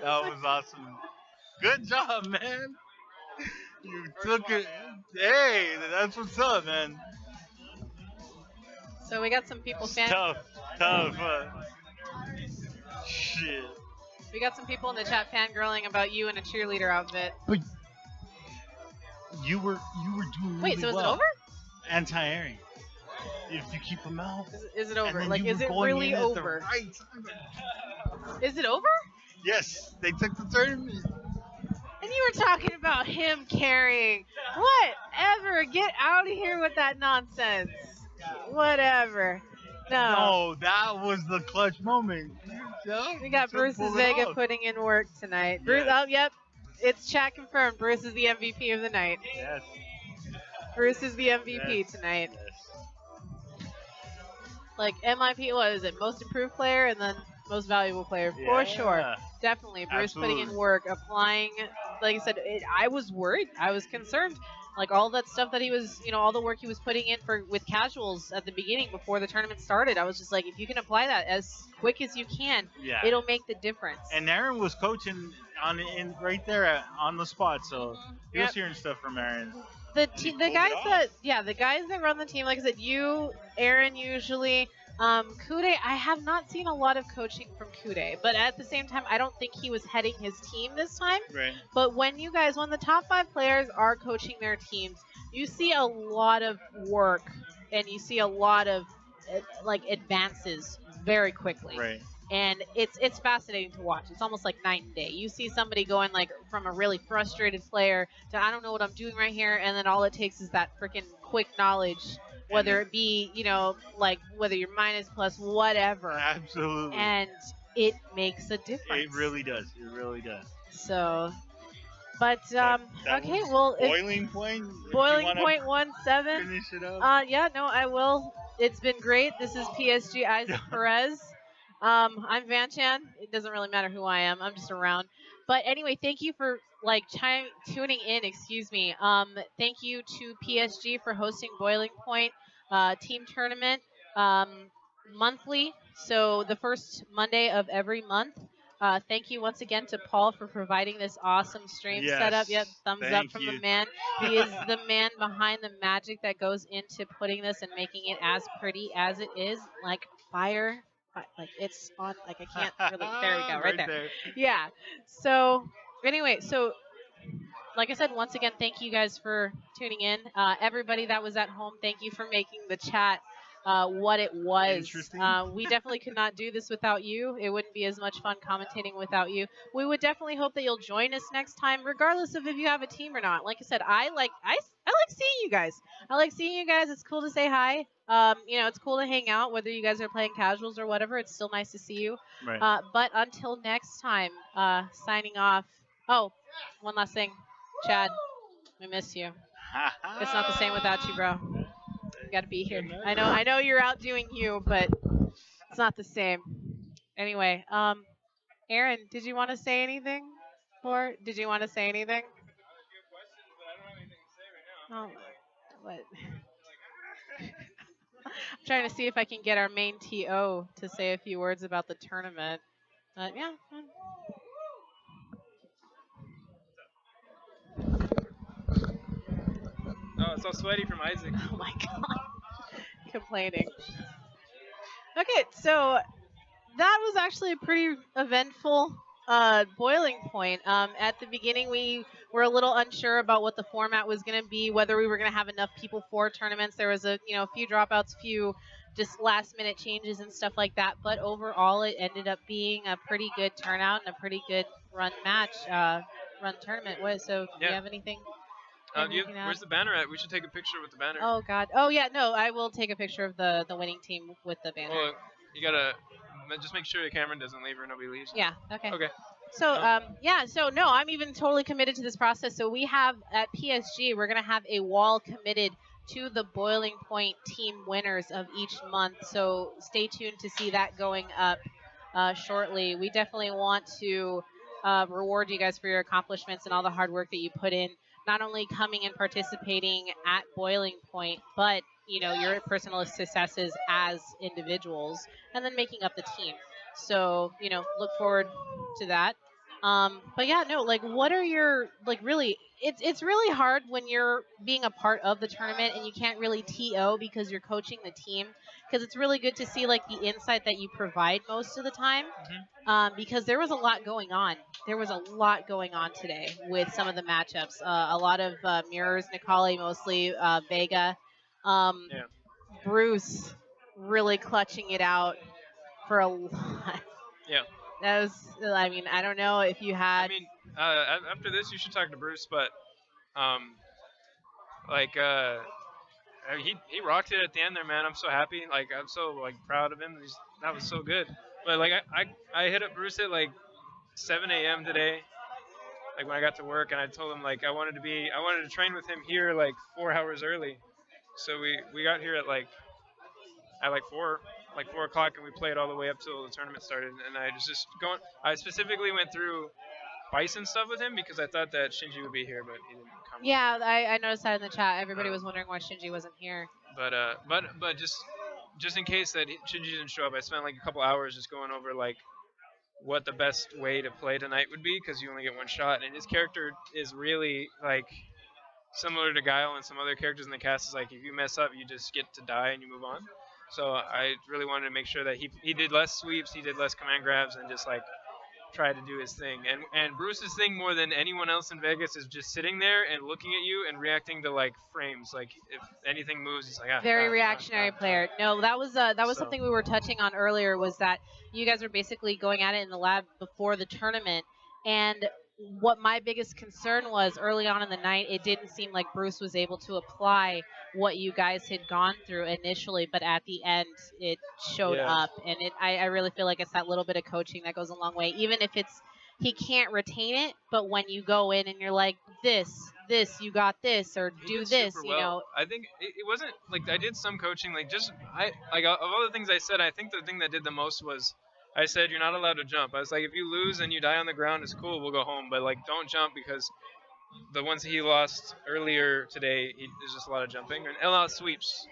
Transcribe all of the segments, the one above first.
That was awesome. Good job, man. You took it. Hey, that's what's up, man. So we got some people It's tough, tough. Shit. we got some people in the chat fangirling about you in a cheerleader outfit. But you were doing Wait, really so is it well. over? Anti-airing. If you keep them out. Is it And over? then Like, you is were it going really in at the over? right time. Is it over? Yes, they took the tournament. And you were talking about him carrying. Whatever. Get out of here with that nonsense. Whatever. No. No, that was the clutch moment. We got Bruce's Vega putting in work tonight. Bruce, Yes. oh, yep. It's chat confirmed. Bruce is the MVP of the night. Yes. Bruce is the MVP Yes. tonight. Yes. Like, MIP, what is it? Most improved player and then most valuable player. For Yeah. sure. Definitely. Bruce putting in Absolutely. work, applying. Like I said, I was worried. I was concerned. Like, all that stuff that he was, all the work he was putting in with casuals at the beginning before the tournament started. I was just like, if you can apply that as quick as you can, Yeah. it'll make the difference. And Aaron was coaching in right there on the spot, so he was hearing stuff from Aaron. The pulled guys it off. the guys that run the team, like I said, you, Aaron, usually, Kude. I have not seen a lot of coaching from Kude, but at the same time, I don't think he was heading his team this time. Right. But when the top 5 players are coaching their teams, you see a lot of work and you see a lot of advances very quickly. Right. And it's fascinating to watch. It's almost like night and day. You see somebody going like from a really frustrated player to I don't know what I'm doing right here, and then all it takes is that freaking quick knowledge, whether it be whether you're minus plus whatever, Absolutely. and it makes a difference. It really does. It really does. So, but That okay, was well, boiling point. If boiling you wanna point 17. Finish it up. Yeah, no, I will. It's been great. This is PSG Isaac Perez. I'm Vanchan. It doesn't really matter who I am. I'm just around. But anyway, thank you for tuning in. Excuse me. Thank you to PSG for hosting Boiling Point team tournament monthly. So the first Monday of every month. Thank you once again to Paul for providing this awesome stream Yes. setup. Yep, thumbs up Thank from you. the man. He is the man behind the magic that goes into putting this and making it as pretty as it is. Like fire. Like it's on. Like I can't really. There we go. Right there. Yeah. So anyway, like I said, once again, thank you guys for tuning in. Everybody that was at home, thank you for making the chat what it was. Interesting. We definitely could not do this without you. It wouldn't be as much fun commentating without you. We would definitely hope that you'll join us next time, regardless of if you have a team or not. Like I said, I like seeing you guys. I like seeing you guys. It's cool to say hi. It's cool to hang out, whether you guys are playing casuals or whatever. It's still nice to see you. Right. But until next time, signing off. Oh, one last thing. Chad, we miss you. It's not the same without you, bro. You got to be here. I know you're out doing you, but it's not the same. Anyway, Aaron, did you want to say anything? Did you want to say anything? Oh, what? I'm trying to see if I can get our main TO to say a few words about the tournament. Yeah. Oh, it's all sweaty from Isaac. Oh my god. Complaining. Okay, so that was actually a pretty eventful boiling point. At the beginning, we were a little unsure about what the format was going to be, whether we were going to have enough people for tournaments. There was a few dropouts, few just last minute changes and stuff like that. But overall, it ended up being a pretty good turnout and a pretty good run tournament. So, do you have anything? Where's the banner at? We should take a picture with the banner. Oh God. Oh yeah. No, I will take a picture of the winning team with the banner. Well, you gotta just make sure the camera doesn't leave or nobody leaves. Yeah. Okay. Okay. So So no, I'm even totally committed to this process. So we have at PSG, we're gonna have a wall committed to the Boiling Point team winners of each month. So stay tuned to see that going up shortly. We definitely want to reward you guys for your accomplishments and all the hard work that you put in. Not only coming and participating at Boiling Point, but your personal successes as individuals, and then making up the team. So look forward to that. But yeah, no, like, what are your, like, really? It's really hard when you're being a part of the tournament and you can't really TO because you're coaching the team. Because it's really good to see like the insight that you provide most of the time. Because there was a lot going on. There was a lot going on today with some of the matchups. A lot of mirrors, Nicole mostly, Vega, Yeah. Bruce really clutching it out for a lot. Yeah. That was, I mean, I don't know if you I had. mean, after this, you should talk to Bruce, but um, like he rocked it at the end there, man. I'm so happy. Like I'm so like proud of him. That was so good. But like I hit up Bruce at like 7 a.m. today, like when I got to work, and I told him like I wanted to train with him here like 4 hours early. So we got here at like 4 o'clock, and we played all the way up till the tournament started. And I was just going. I specifically went through Bison stuff with him because I thought that Shinji would be here, but he didn't come. Yeah, I noticed that in the chat. Everybody was wondering why Shinji wasn't here. But just in case that Shinji didn't show up, I spent like a couple hours just going over like what the best way to play tonight would be because you only get one shot, and his character is really like similar to Guile and some other characters in the cast. Is like if you mess up, you just get to die and you move on. So I really wanted to make sure that he did less sweeps, he did less command grabs, and just like try to do his thing. And Bruce's thing more than anyone else in Vegas is just sitting there and looking at you and reacting to like frames. Like if anything moves, he's like Very reactionary player. No, that was So- something we were touching on earlier. Was that you guys were basically going at it in the lab before the tournament, and what my biggest concern was early on in the night, it didn't seem like Bruce was able to apply what you guys had gone through initially, but at the end it showed Yeah. up, and I really feel like it's that little bit of coaching that goes a long way, even if it's he can't retain it, but when you go in and you're like this you got this, or He do did this, super you well. know. I think it wasn't like I did some coaching, like just I like of all the things I said, I think the thing that did the most was I said you're not allowed to jump. I was like, if you lose and you die on the ground, it's cool, we'll go home, but like don't jump because the ones he lost earlier today, there's just a lot of jumping and a lot of sweeps.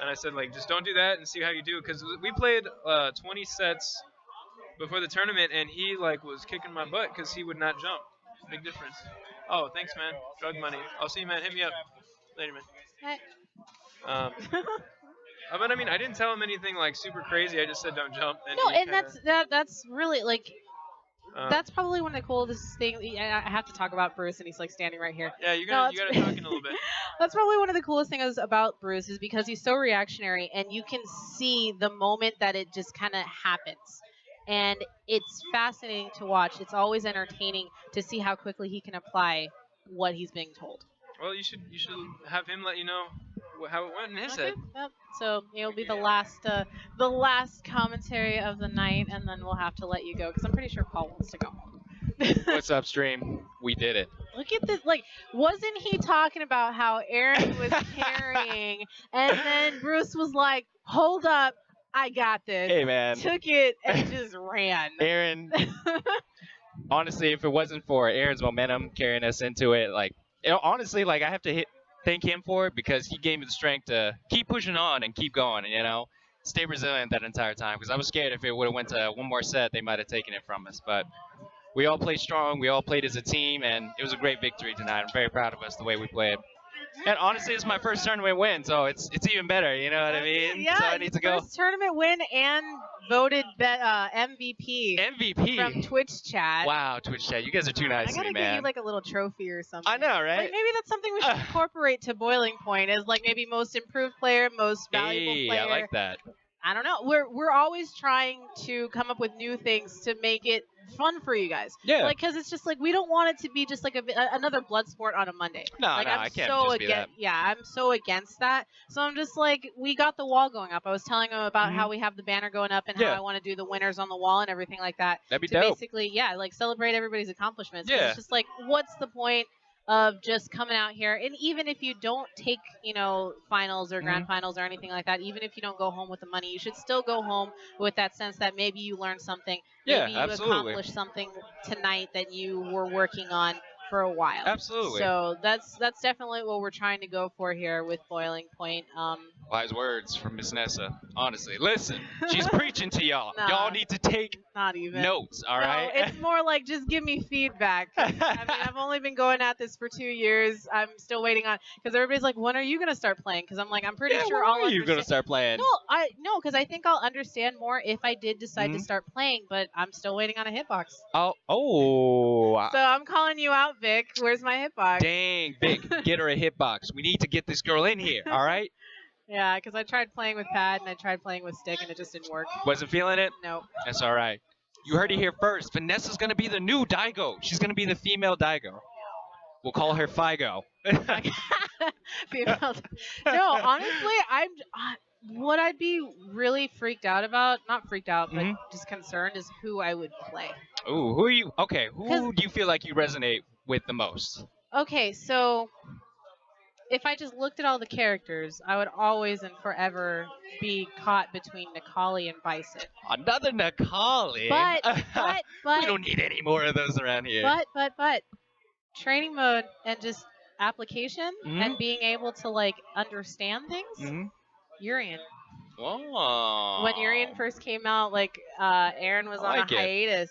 And I said like just don't do that and see how you do because we played 20 sets before the tournament and he like was kicking my butt because he would not jump. Big difference. Oh, thanks, man. Drug money. I'll see you, man. Hit me up later, man. Hey. But I mean, I didn't tell him anything like super crazy. I just said don't jump. And No, he and kinda, that's really like um, that's probably one of the coolest things. I have to talk about Bruce, and he's like standing right here. yeah. You No, gotta talk in a little bit. That's probably one of the coolest things about Bruce is because he's so reactionary, and you can see the moment that it just kind of happens, and it's fascinating to watch. It's always entertaining to see how quickly he can apply what he's being told. Well, you should have him let you know how it went in his head. Yep. So it'll be the last commentary of the night, and then we'll have to let you go because I'm pretty sure Paul wants to go home. What's up, stream? We did it. Look at this. Like, wasn't he talking about how Aaron was carrying, and then Bruce was like, "Hold up, I got this." Hey, man. Took it and just ran. Aaron, honestly, if it wasn't for Aaron's momentum carrying us into it, like, honestly, like, I have to thank him for it because he gave me the strength to keep pushing on and keep going, and, stay resilient that entire time because I was scared if it would have went to one more set, they might have taken it from us. But we all played strong. We all played as a team, and it was a great victory tonight. I'm very proud of us the way we played. And honestly, it's my first tournament win, so it's even better. You know what I mean? Yeah, so I need to go. First tournament win and voted MVP. MVP. From Twitch chat. Wow, Twitch chat. You guys are too nice I to gotta me, get man. you like a little trophy or something. I know, right? Like, maybe that's something we should incorporate to Boiling Point as like maybe most improved player, most valuable Hey, player. I like that. I don't know. We're always trying to come up with new things to make it fun for you guys. Yeah. Like, because it's just like we don't want it to be just like another blood sport on a Monday. No, like, no, I'm I can't so just be that. Yeah, I'm so against that. So I'm just like, we got the wall going up. I was telling them about how we have the banner going up and how Yeah. I want to do the winners on the wall and everything like that. That'd be to dope. basically, yeah, like celebrate everybody's accomplishments. 'Cause Yeah. It's just like, what's the point of just coming out here, and even if you don't take, finals or grand finals or anything like that, even if you don't go home with the money, you should still go home with that sense that maybe you learned something, Yeah, maybe you absolutely. accomplished something tonight that you were working on for a while. Absolutely. So that's definitely what we're trying to go for here with Boiling Point. Wise words from Miss Nessa. Honestly, listen, she's preaching to y'all. Nah. Y'all need to take Not even. notes, all No, right? it's more like just give me feedback. 'Cause, I mean, I've only been going at this for 2 years. I'm still waiting on because everybody's like, when are you gonna start playing? Because I'm like, I'm pretty Yeah, sure when I'll are you gonna understand. start playing? No, because I think I'll understand more if I did decide to Mhm. start playing. But I'm still waiting on a hitbox. Oh, So I'm calling you out, Vic. Where's my hitbox? dang, Vic, get her a hitbox. We need to get this girl in here, all right? Yeah, because I tried playing with pad and I tried playing with stick and it just didn't work. Wasn't feeling it? Nope. That's all right. You heard it here first. Vanessa's gonna be the new Daigo. She's gonna be the female Daigo. We'll call her Figo. Female. No, honestly, what I'd be really freaked out about, not freaked out, but Mhm. just concerned is who I would play. Ooh, who are you? Okay, 'Cause- who do you feel like you resonate with the most? Okay, so if I just looked at all the characters, I would always and forever be caught between Nikali and Bison. Another Nakali. But we don't need any more of those around here. but training mode and just application Mhm. and being able to like understand things. hmm Urian. Oh. When Urian first came out, like Aaron was I on like a it. hiatus,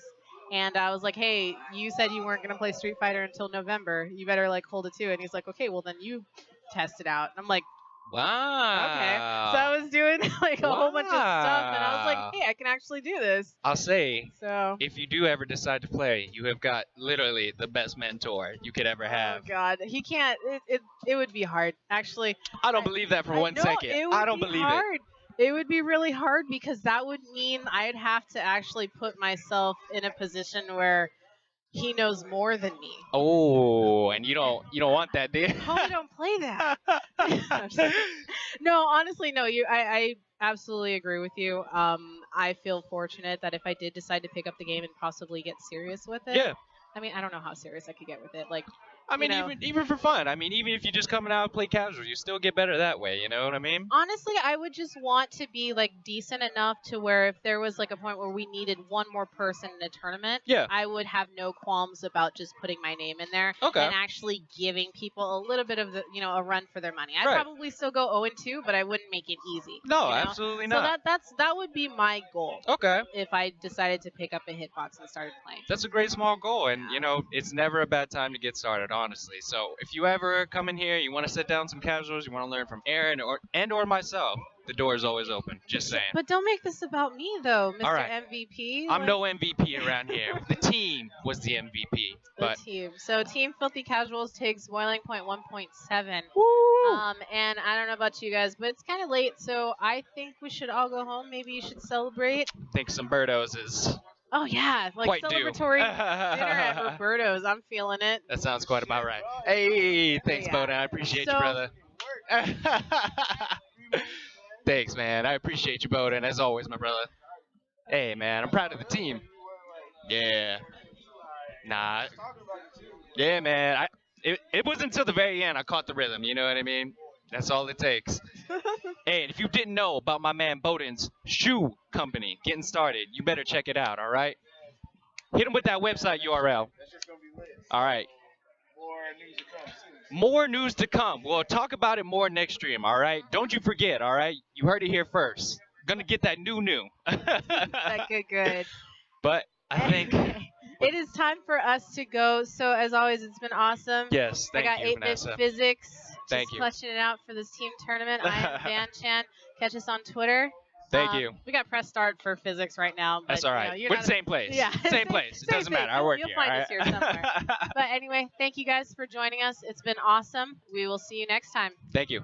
and I was like, "Hey, you said you weren't gonna play Street Fighter until November. You better like hold it too." And he's like, "Okay, well then you test it out." And I'm like, Wow. "Okay." So I was doing like a whole bunch of stuff, and I was like, Wow. "Hey, I can actually do this." I'll say, So. if you do ever decide to play, you have got literally the best mentor you could ever have. Oh God, he can't. It would be hard, actually. I don't believe that for I one know, second. it would I don't be believe hard. It would be really hard because that would mean I'd have to actually put myself in a position where he knows more than me. it. Oh, and you don't want that, do you? Homie, don't play that. No, honestly, no. I absolutely agree with you. I feel fortunate that if I did decide to pick up the game and possibly get serious with it. Yeah. I mean, I don't know how serious I could get with it. Like, I mean, you know. even for fun. I mean, even if you're just coming out and play casual, you still get better that way. You know what I mean? Honestly, I would just want to be like decent enough to where if there was like a point where we needed one more person in a tournament, Yeah. I would have no qualms about just putting my name in there Okay. and actually giving people a little bit of the, a run for their money. I'd Right. probably still go 0-2, but I wouldn't make it easy. No, you know? absolutely So not. that would be my goal Okay. if I decided to pick up a hitbox and started playing. That's a great small goal, and it's never a bad time to get started, honestly. So if you ever come in here, you want to sit down some casuals, you want to learn from Aaron or myself, the door is always open. Just saying. But don't make this about me though, Mr. All right. MVP. I'm no MVP around here. The team was the MVP, The but team. So Team Filthy Casuals takes boiling point 1.7. And I don't know about you guys, but it's kind of late, so I think we should all go home. Maybe you should celebrate. I think some Birdos is Oh yeah, like quite due. celebratory dinner at Roberto's. I'm feeling it. That sounds quite about right. Hey, thanks, Yeah. Bowden. I appreciate you, So- brother. Thanks, man. I appreciate you, Bowden, as always, my brother. Hey, man, I'm proud of the team. Yeah. Nah. Yeah, man. It wasn't until the very end I caught the rhythm. You know what I mean? That's all it takes. Hey, and if you didn't know about my man Bowden's shoe company getting started, you better check it out, all right? Hit him with that website URL. All right. More news to come. We'll talk about it more next stream, all right? Don't you forget, all right? You heard it here first. Gonna get that new. That good. But I think, Anyway, it is time for us to go. So as always, it's been awesome. yes, I thank got you, 8-bit Vanessa. physics. Thank just you. clutching it out for this team tournament. I am Van Chan. Catch us on Twitter. Thank you. We got press start for physics right now. But, That's all right. you're We're not the same place. Yeah. Same place. It Same doesn't thing. matter. I work You'll here. find all us right? here somewhere. But anyway, thank you guys for joining us. It's been awesome. We will see you next time. Thank you.